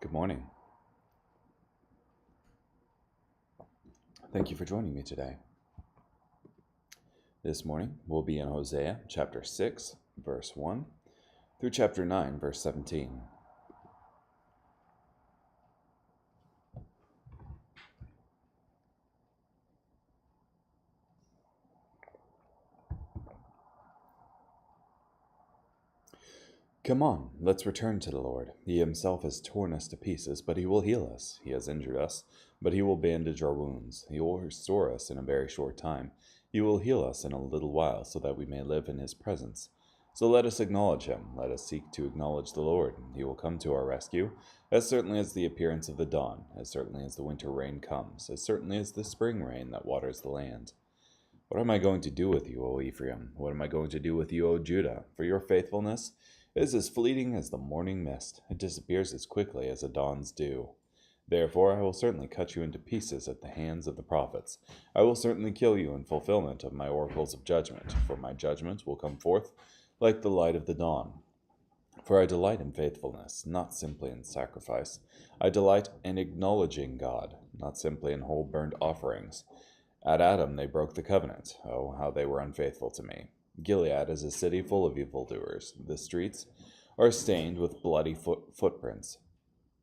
Good morning. Thank you for joining me today. This morning we'll be in Hosea chapter 6, verse 1 through chapter 9, verse 17. Come on, let's return to the Lord. He himself has torn us to pieces, but he will heal us. He has injured us, but he will bandage our wounds. He will restore us in a very short time. He will heal us in a little while, so that we may live in his presence. So let us acknowledge him. Let us seek to acknowledge the Lord. He will come to our rescue, as certainly as the appearance of the dawn, as certainly as the winter rain comes, as certainly as the spring rain that waters the land. What am I going to do with you, O Ephraim? What am I going to do with you, O Judah? For your faithfulness is as fleeting as the morning mist. It disappears as quickly as a dawn's dew. Therefore I will certainly cut you into pieces at the hands of the prophets. I will certainly kill you in fulfillment of my oracles of judgment, for my judgment will come forth like the light of the dawn. For I delight in faithfulness, not simply in sacrifice. I delight in acknowledging God, not simply in whole burnt offerings. At Adam they broke the covenant. Oh, how they were unfaithful to me. Gilead is a city full of evildoers. The streets are stained with bloody footprints.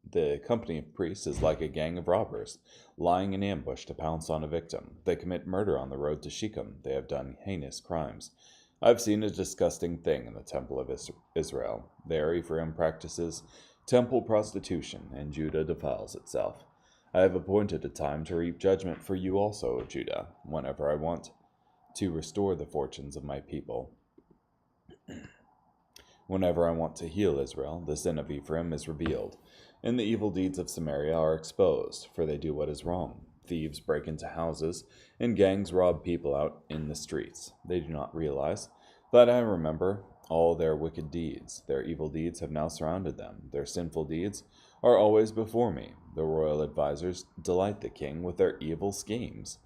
The company of priests is like a gang of robbers, lying in ambush to pounce on a victim. They commit murder on the road to Shechem. They have done heinous crimes. I've seen a disgusting thing in the temple of Israel. There Ephraim practices temple prostitution, and Judah defiles itself. I have appointed a time to reap judgment for you also, O Judah, whenever I want to restore the fortunes of my people. Whenever I want to heal Israel, the sin of Ephraim is revealed, and the evil deeds of Samaria are exposed, for they do what is wrong. Thieves break into houses, and gangs rob people out in the streets. They do not realize that I remember all their wicked deeds. Their evil deeds have now surrounded them. Their sinful deeds are always before me. The royal advisers delight the king with their evil schemes.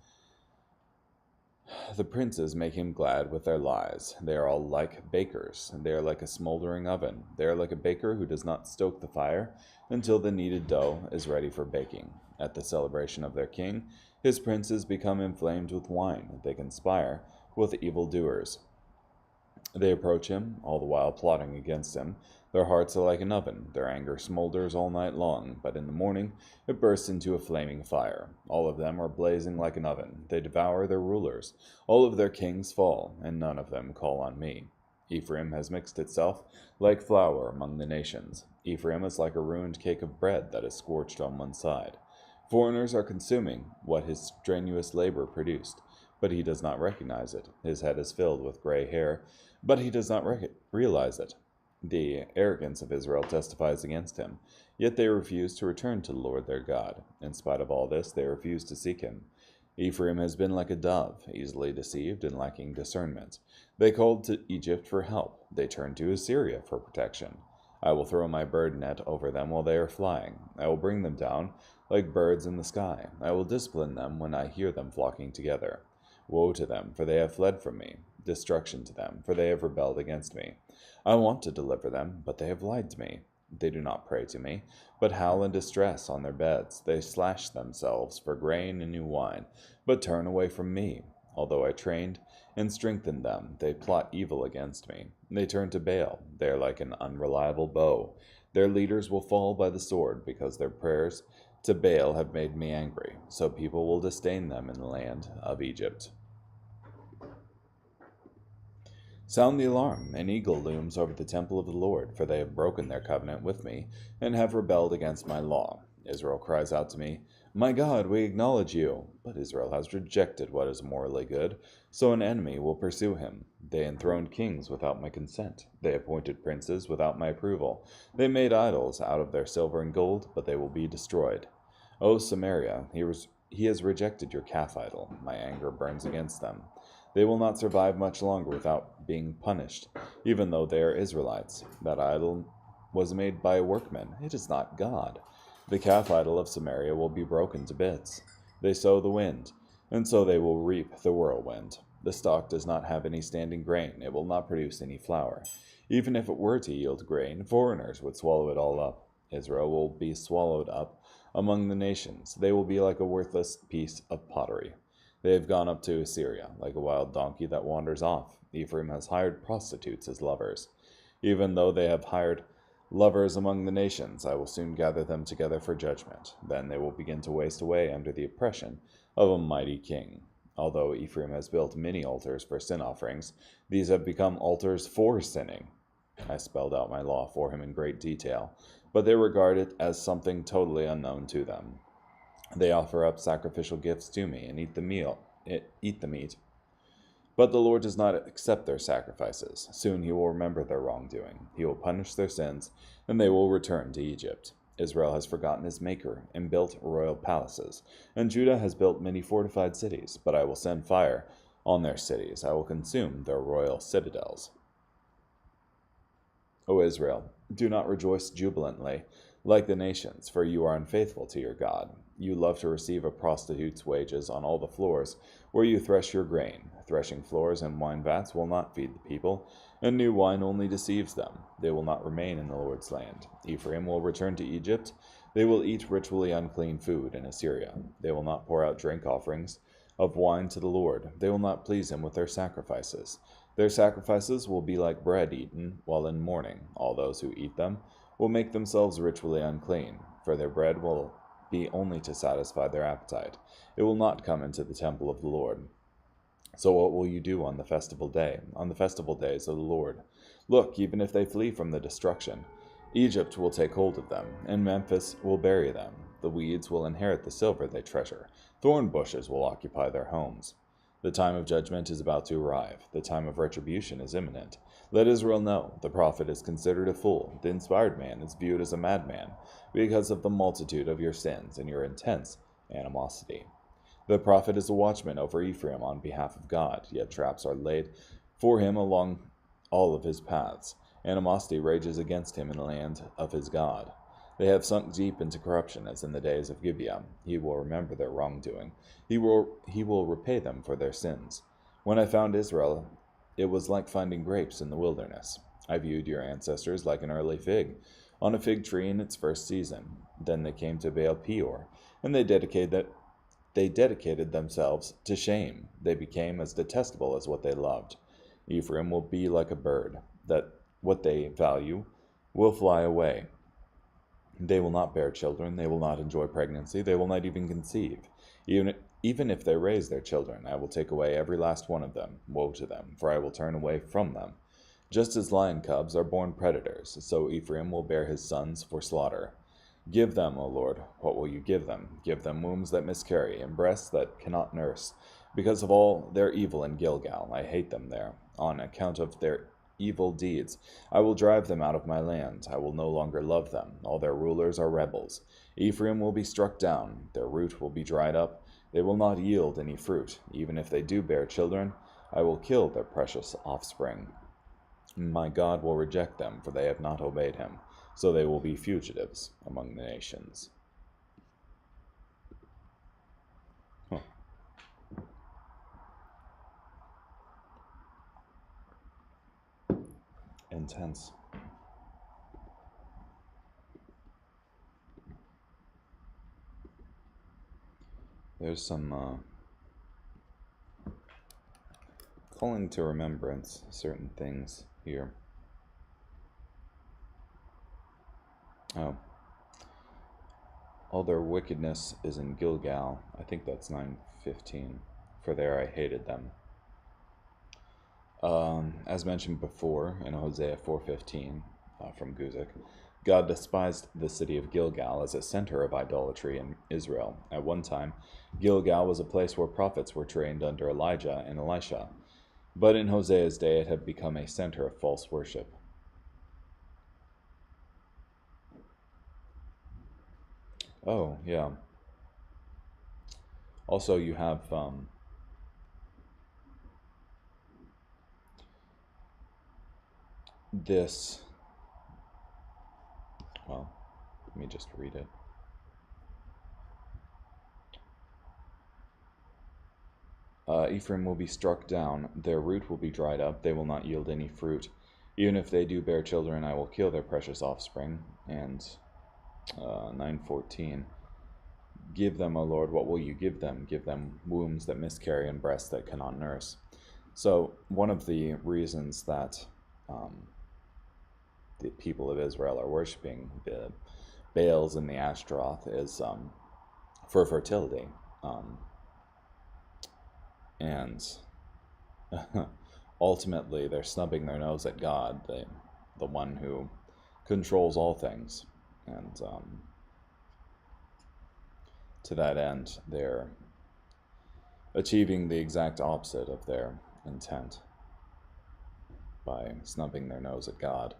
The princes make him glad with their lies. They are all like bakers, and they are like a smoldering oven. They are like a baker who does not stoke the fire until the kneaded dough is ready for baking. At the celebration of their king, his princes become inflamed with wine. They conspire with evildoers. They approach him, all the while plotting against him. Their hearts are like an oven. Their anger smolders all night long, but in the morning it bursts into a flaming fire. All of them are blazing like an oven. They devour their rulers. All of their kings fall, and none of them call on me. Ephraim has mixed itself like flour among the nations. Ephraim is like a ruined cake of bread that is scorched on one side. Foreigners are consuming what his strenuous labor produced, but he does not recognize it. His head is filled with gray hair, but he does not realize it. The arrogance of Israel testifies against him, yet they refuse to return to the Lord their God. In spite of all this, they refuse to seek him. Ephraim has been like a dove, easily deceived and lacking discernment. They called to Egypt for help. They turned to Assyria for protection. I will throw my bird net over them while they are flying. I will bring them down like birds in the sky. I will discipline them when I hear them flocking together. Woe to them, for they have fled from me. Destruction to them, for they have rebelled against me. I want to deliver them, but they have lied to me. They do not pray to me, but howl in distress on their beds. They slash themselves for grain and new wine, but turn away from me. Although I trained and strengthened them, they plot evil against me. They turn to Baal. They are like an unreliable bow. Their leaders will fall by the sword, because their prayers to Baal have made me angry. So people will disdain them in the land of Egypt. Sound the alarm. An eagle looms over the temple of the Lord, for they have broken their covenant with me, and have rebelled against my law. Israel cries out to me, My God, we acknowledge you. But Israel has rejected what is morally good, so an enemy will pursue him. They enthroned kings without my consent. They appointed princes without my approval. They made idols out of their silver and gold, but they will be destroyed. O Samaria, he has rejected your calf idol. My anger burns against them. They will not survive much longer without being punished, even though they are Israelites. That idol was made by a workman. It is not God. The calf idol of Samaria will be broken to bits. They sow the wind, and so they will reap the whirlwind. The stalk does not have any standing grain. It will not produce any flour. Even if it were to yield grain, foreigners would swallow it all up. Israel will be swallowed up among the nations. They will be like a worthless piece of pottery. They have gone up to Assyria, like a wild donkey that wanders off. Ephraim has hired prostitutes as lovers. Even though they have hired lovers among the nations, I will soon gather them together for judgment. Then they will begin to waste away under the oppression of a mighty king. Although Ephraim has built many altars for sin offerings, these have become altars for sinning. I spelled out my law for him in great detail, but they regard it as something totally unknown to them. They offer up sacrificial gifts to me and eat the meat. But the Lord does not accept their sacrifices. Soon he will remember their wrongdoing. He will punish their sins, and they will return to Egypt. Israel has forgotten his Maker and built royal palaces, and Judah has built many fortified cities. But I will send fire on their cities. I will consume their royal citadels. O Israel, do not rejoice jubilantly like the nations, for you are unfaithful to your God. You love to receive a prostitute's wages on all the floors where you thresh your grain. Threshing floors and wine vats will not feed the people, and new wine only deceives them. They will not remain in the Lord's land. Ephraim will return to Egypt. They will eat ritually unclean food in Assyria. They will not pour out drink offerings of wine to the Lord. They will not please him with their sacrifices. Their sacrifices will be like bread eaten while in mourning. All those who eat them will make themselves ritually unclean, for their bread will be only to satisfy their appetite. It will not come into the temple of the Lord. So what will you do on the festival day, on the festival days of the Lord? Look, even if they flee from the destruction, Egypt will take hold of them, and Memphis will bury them. The weeds will inherit the silver they treasure. Thorn bushes will occupy their homes. The time of judgment is about to arrive. The time of retribution is imminent. Let Israel know, the prophet is considered a fool. The inspired man is viewed as a madman, because of the multitude of your sins and your intense animosity. The prophet is a watchman over Ephraim on behalf of God, yet traps are laid for him along all of his paths. Animosity rages against him in the land of his God. They have sunk deep into corruption, as in the days of Gibeah. He will remember their wrongdoing. He will repay them for their sins. When I found Israel, it was like finding grapes in the wilderness. I viewed your ancestors like an early fig, on a fig tree in its first season. Then they came to Baal Peor, and they dedicated themselves to shame. They became as detestable as what they loved. Ephraim will be like a bird, that what they value will fly away. They will not bear children, they will not enjoy pregnancy, they will not even conceive. Even if they raise their children, I will take away every last one of them. Woe to them, for I will turn away from them. Just as lion cubs are born predators, so Ephraim will bear his sons for slaughter. Give them, O Lord, what will you give them? Give them wombs that miscarry, and breasts that cannot nurse. Because of all their evil in Gilgal, I hate them there. On account of their evil deeds, I will drive them out of my land. I will no longer love them. All their rulers are rebels. Ephraim will be struck down. Their root will be dried up. They will not yield any fruit. Even if they do bear children, I will kill their precious offspring. My God will reject them, for they have not obeyed him. So they will be fugitives among the nations. Huh. Intense. There's some calling to remembrance certain things here. Oh. All their wickedness is in Gilgal. I think that's 9:15. For there I hated them. As mentioned before in Hosea 4:15 from Guzik, God despised the city of Gilgal as a center of idolatry in Israel. At one time, Gilgal was a place where prophets were trained under Elijah and Elisha, but in Hosea's day it had become a center of false worship. Oh, yeah. Also, you have this. Well, let me just read it. Ephraim will be struck down, their root will be dried up, they will not yield any fruit. Even if they do bear children, I will kill their precious offspring. And 9:14. Give them, O Lord, what will you give them? Give them wombs that miscarry and breasts that cannot nurse. So one of the reasons that the people of Israel are worshiping the Baals and the Ashtaroth is for fertility. And ultimately, they're snubbing their nose at God, the one who controls all things. And to that end, they're achieving the exact opposite of their intent by snubbing their nose at God.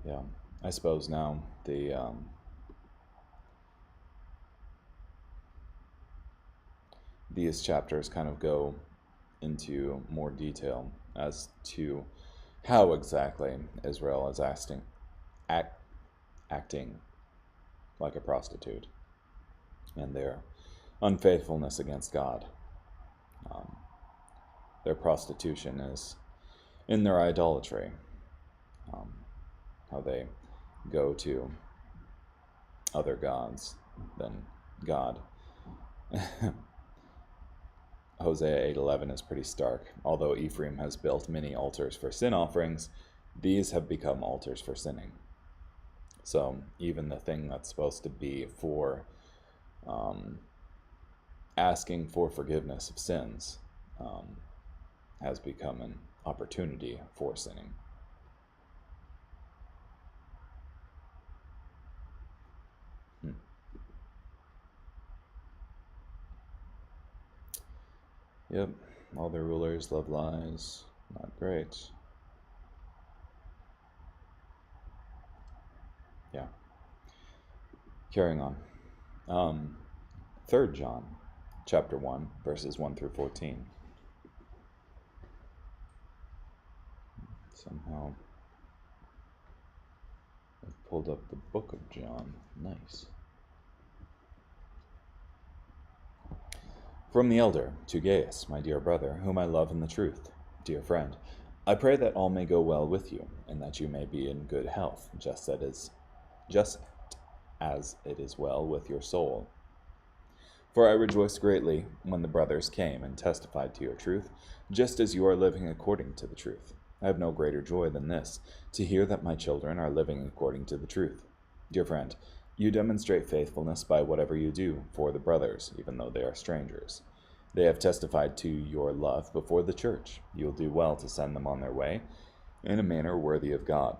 Yeah, I suppose now these chapters kind of go into more detail as to how exactly Israel is acting like a prostitute and their unfaithfulness against God. Their prostitution is in their idolatry, how they go to other gods than God. Hosea 8:11 is pretty stark. Although Ephraim has built many altars for sin offerings, these have become altars for sinning. So even the thing that's supposed to be for asking for forgiveness of sins has become an opportunity for sinning. Yep, all their rulers love lies. Not great. Yeah. Carrying on. 3 John, chapter 1, verses 1 through 14. Somehow I've pulled up the book of John. Nice. From the elder to Gaius, my dear brother, whom I love in the truth. Dear friend, I pray that all may go well with you, and that you may be in good health, just as it is well with your soul. For I rejoiced greatly when the brothers came and testified to your truth, just as you are living according to the truth. I have no greater joy than this, to hear that my children are living according to the truth. Dear friend, you demonstrate faithfulness by whatever you do for the brothers, even though they are strangers. They have testified to your love before the church. You will do well to send them on their way in a manner worthy of God.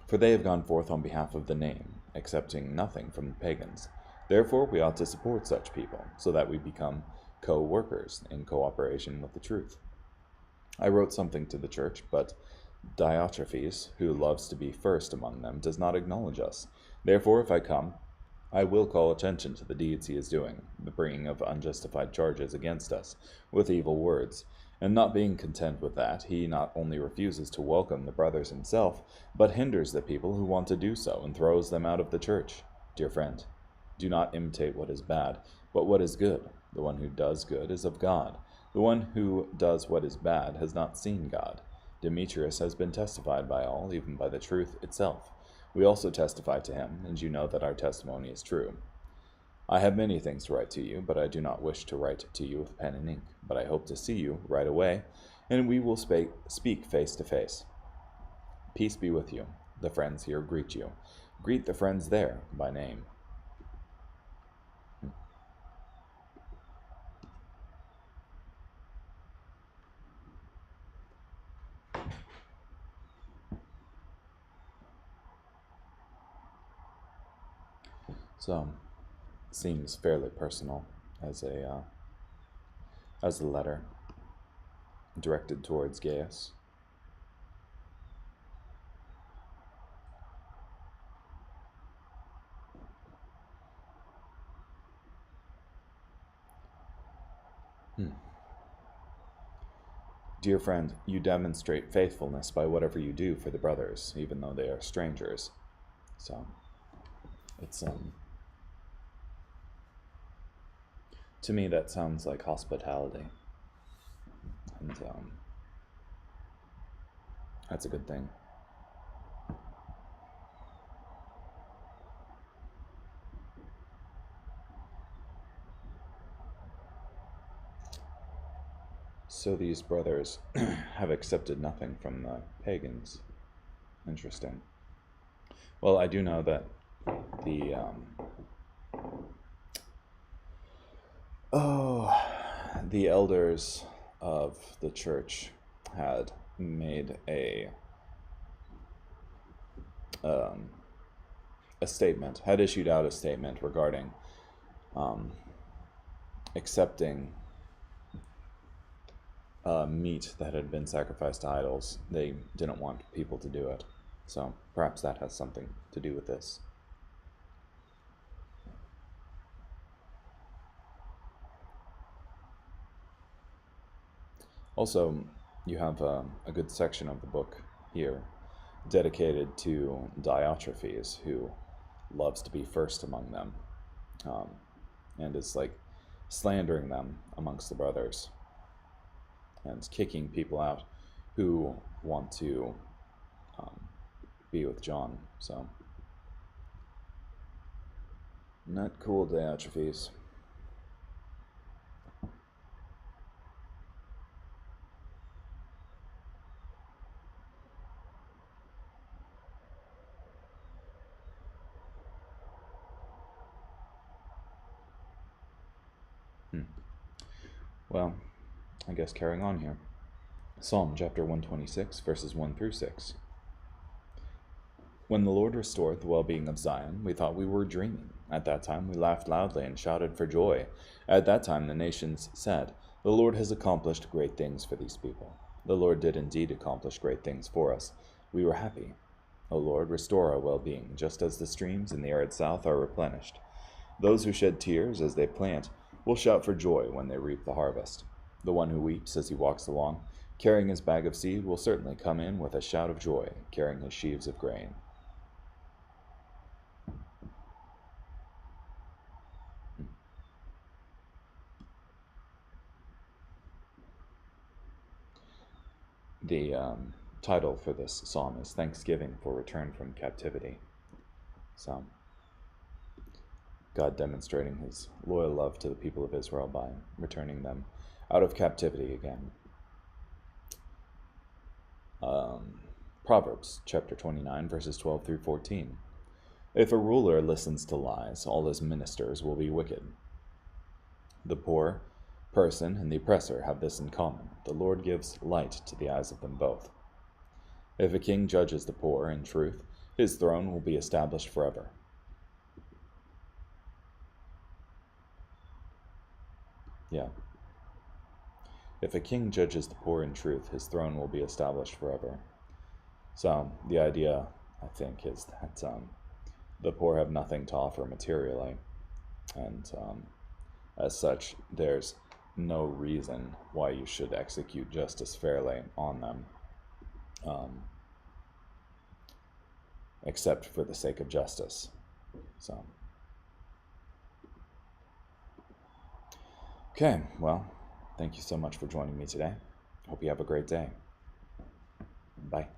For they have gone forth on behalf of the name, accepting nothing from the pagans. Therefore, we ought to support such people, so that we become co-workers in cooperation with the truth. I wrote something to the church, but Diotrephes, who loves to be first among them, does not acknowledge us. Therefore, if I come, I will call attention to the deeds he is doing, the bringing of unjustified charges against us, with evil words. And not being content with that, he not only refuses to welcome the brothers himself, but hinders the people who want to do so, and throws them out of the church. Dear friend, do not imitate what is bad, but what is good. The one who does good is of God. The one who does what is bad has not seen God. Demetrius has been testified by all, even by the truth itself. We also testify to him, and you know that our testimony is true. I have many things to write to you, but I do not wish to write to you with pen and ink. But I hope to see you right away, and we will speak face to face. Peace be with you. The friends here greet you. Greet the friends there by name. So, seems fairly personal as a letter directed towards Gaius. Dear friend, you demonstrate faithfulness by whatever you do for the brothers, even though they are strangers. So, it's to me that sounds like hospitality. And that's a good thing. So these brothers have accepted nothing from the pagans. Interesting. Well, I do know that the the elders of the church had made a statement, had issued out a statement regarding accepting meat that had been sacrificed to idols. They didn't want people to do it. So perhaps that has something to do with this. Also, you have a good section of the book here dedicated to Diotrephes, who loves to be first among them, and is like slandering them amongst the brothers and kicking people out who want to be with John. So, not cool, Diotrephes. Well, I guess carrying on here. Psalm chapter 126, verses 1 through 6. When the Lord restored the well-being of Zion, we thought we were dreaming. At that time we laughed loudly and shouted for joy. At that time the nations said, "The Lord has accomplished great things for these people." The Lord did indeed accomplish great things for us. We were happy. O Lord, restore our well-being, just as the streams in the arid south are replenished. Those who shed tears as they plant will shout for joy when they reap the harvest. The one who weeps as he walks along, carrying his bag of seed, will certainly come in with a shout of joy, carrying his sheaves of grain. The title for this psalm is Thanksgiving for Return from Captivity. So, God demonstrating his loyal love to the people of Israel by returning them out of captivity again. Proverbs chapter 29, verses 12 through 14. If a ruler listens to lies, all his ministers will be wicked. The poor person and the oppressor have this in common: the Lord gives light to the eyes of them both. If a king judges the poor in truth, his throne will be established forever. Yeah. If a king judges the poor in truth, his throne will be established forever. So the idea, I think, is that the poor have nothing to offer materially, and as such, there's no reason why you should execute justice fairly on them, except for the sake of justice. So, okay, well, thank you so much for joining me today. Hope you have a great day. Bye.